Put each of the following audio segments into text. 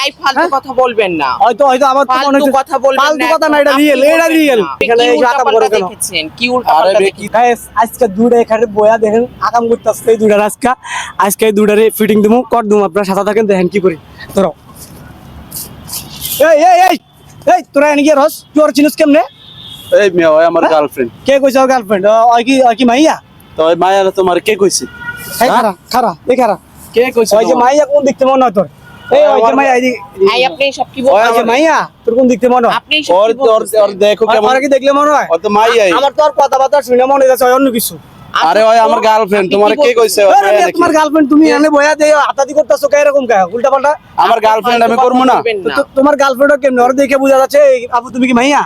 এই ফালতু কথা বলবেন না। হয়তো আমার তো মনে ফালতু হচ্ছে কথা বলবেন না। ফালতু কথা না, এটা রিয়েল, এটা রিয়েল। এখানে কি এসে আকাম করে উল্টাপাল্টা কেন? দেখেছেন? কি উল্টাপাল্টা দেখেছেন? গাইস আজকে দুইটা এখানে বয়া দেখেন আকাম করতেছে, এই দুইটা আজকে এই দুইটারে ফিটিং দিমু, কর দিমু। আপনারা সাথে থাকেন, দেখেন কি করি। ধরো এই এই এই এই তোরা এনে গিয়ে রস তুই ওর চিনিস কেমনে? এই মেয়ে ওই আমার গার্লফ্রেন্ড। কে কইছে ওর গার্লফ্রেন্ড? ওই কি মাইয়া? তো ওই মায়া তোমার কে কইছে? এই খারা এই খারা কে কইছে? ওই যে মাইয়া কোন দেখতে মনে হয় তোর? এই ওই যে মাইয়া এই আপনি সব কি ওই যে বলছেন? মাইয়া তোর কোন দেখতে মনে হয়? আপনি সব ওর কি বলছেন? ওর দেখো কেমন, ওর কি দেখলে মনে হয়? ও তো মাইয়াই। আমার তো আর কথাবার্তা শুনে মনে হচ্ছে অন্য কিছু। আরে ওই আমার গার্লফ্রেন্ড, তোমার কে কইছে? ওই আরে মাইয়া মেয়ে, নাকি? তোমার গার্লফ্রেন্ড, তুমি এনে বয়া দেই হাতাদি করতেছো কে এরকম কে উল্টা পাল্টা? আমার গার্লফ্রেন্ড আমি করবো না? তোমার গার্লফ্রেন্ড কেমনে? ওর দেখে বোঝা যাচ্ছে এই আপু তুমি কি মাইয়া?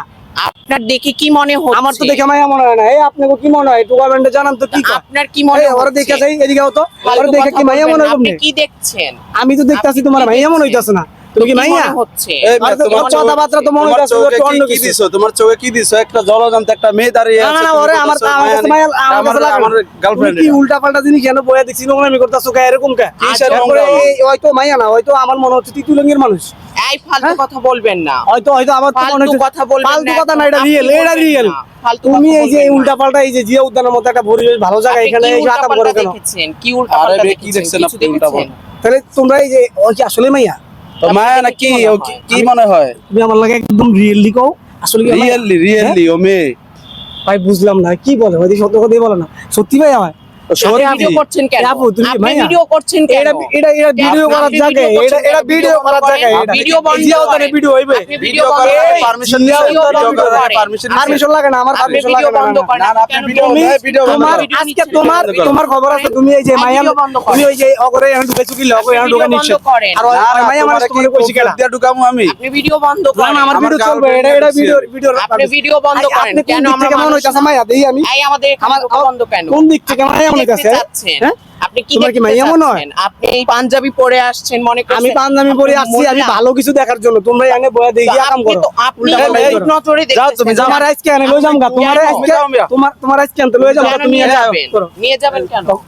আপনার দেখে কি মনে হচ্ছে? আমার তো দেখে মাইয়া মনে হয় না। এই আপনাকে কি মনে হয়? একটু কমেন্টে জানান তো কি আপনার কি মনে ওর হচ্ছে? দেখে যাই এদিকে তো ওর ফালতু দেখে কথা কি মাইয়া বলবেন মনে না। হয়? আপনি কেমনে? কি দেখছেন? আমি তো দেখতাছি আপনি তোমার কি মাইয়া মনে দেখছেন? হইতাছে না। তুমি কি তো মাইয়া? মনে হচ্ছে? এই আর তো তোমার তোমার কথাবার্তা তো মনে তোমার হইতাছে চোখে একটু অন্য কি কিছু। দিছো? তোমার চোখে কি দিছো? একটা জলজান্ত একটা মেয়ে দাঁড়িয়ে না, আছে, না, তুমি ওরে বলতেছো আমার কাছে মায়া মাইয়া, আমার কাছে লাগে না। আমার তুমি গার্লফ্রেন্ড। কি উল্টা পাল্টা জিনিস কেন বয়া দেখছি নোংরামি করতেছো কে এরকম কে? কিসের তারপরে নোংরামি? এই হয়তো মাইয়া না, হয়তো আমার মনে হচ্ছে তিতুলঙ্গের মানুষ। এই ফালতু কথা বলবেন না। হয়তো আমার তো মনে ফালতু হচ্ছে কথা বলবেন না। ফালতু কথা না, এটা আপনি রিয়েল, এটা বলবেন রিয়েল। না। ফালতু তুমি কথা এই যে বলবেন না। উল্টা পাল্টা এই যে জিয়া উদ্যানের মতো একটা পরিবেশ ভালো জায়গা, আপনি এখানে কি এসে আকাম করে উল্টাপাল্টা কেন? দেখেছেন? কি আরে উল্টাপাল্টা বে, কি দেখছেন কিছু আপনি দেখেছেন? উল্টাপাল্টা? তাহলে তোমরা এই যে ও কি আসলে মাইয়া? তো মায়া না কি? ও কি মনে হয়? তুমি আমার লাগে একদম রিয়েলি কও আসলে কি মাইয়া? রিয়েলি ও মেয়ে। ভাই বুঝলাম না কি বলে, ওই সত্য কথাই বলে না। সত্যি ভাই আমার আপনি ভিডিও করছেন কেন? আপু, তুমি কি আপনি মাইয়া? ভিডিও করছেন কেন? এটা ভিডিও আপনি করার ভিডিও জায়গা, করছেন এটা কেন? ভিডিও করার জায়গা। এটা ভিডিও বন্ধ জিয়া করেন। উদ্যানের ভিডিও হইবে? আপনি ভিডিও বন্ধ করার করেন। পারমিশন জিয়া দিছো? উদ্যানের ভিডিও করার ভিডিও পারমিশন দিছো? পারমিশন লাগে না, আমার আপনি পারমিশন ভিডিও লাগে বন্ধ না। করেন। না, না, আপনি কেন ভিডিও বলবেন? বন্ধ- ভিডিও বন্ধ তোমার করেন। আজকে তোমার খবর আছে, তুমি এই যে মাইয়া, ভিডিও বন্ধ করেন। তুমি ওই যে অগরে এখন ঢুকে চুকি লগো এখন ঢুকে ভিডিও বন্ধ নিচ্ছে। করেন। আর না, ওই না, মাইয়া মানুষ তোমারে কি তোমাকে কইছি কেন? কফি দিয়া ঢুকামু আমি? আপনি ভিডিও বন্ধ না, করেন। না, আমার আমার ভিডিও চলবে, girlfriend এটা ঢুকছে। ভিডিও আপনি ভিডিও বন্ধ করেন। আপনি কোন কেন দিক আমরা থেকে মনে মানুষ হইতাছে মাইয়া দেই আমি? এই আমাদের এখানে ঢোকা বন্ধ কেন? কোন দিক থেকে মাইয়া মনে দেখতে হইতাছে? চাচ্ছেন? হ্যাঁ? আপনি কি তোমার কি দেখতে মাইয়া মনে হয়? চাচ্ছেন? আপনি এই পাঞ্জাবি পরে আসছেন মনে করছেন? আমি পাঞ্জাবি পরে আপনি আসছি, আমি মোল্লা। ভালো কিছু দেখার জন্য। তোমরা এনে বয়া দেখি তো আকাম আপনি করো। তো আপনি উল্টা পাল্টা এই করো। নজরে যাও দেখতেছেন। তুমি, যাও। আমার আজকে এনে লই যাম গা, তোমার কেন? আজকে তোমার আজকে আনতে লই যাম গা, কেন তুমি নিয়ে এনে যাবেন? করো। নিয়ে যাবেন কেন?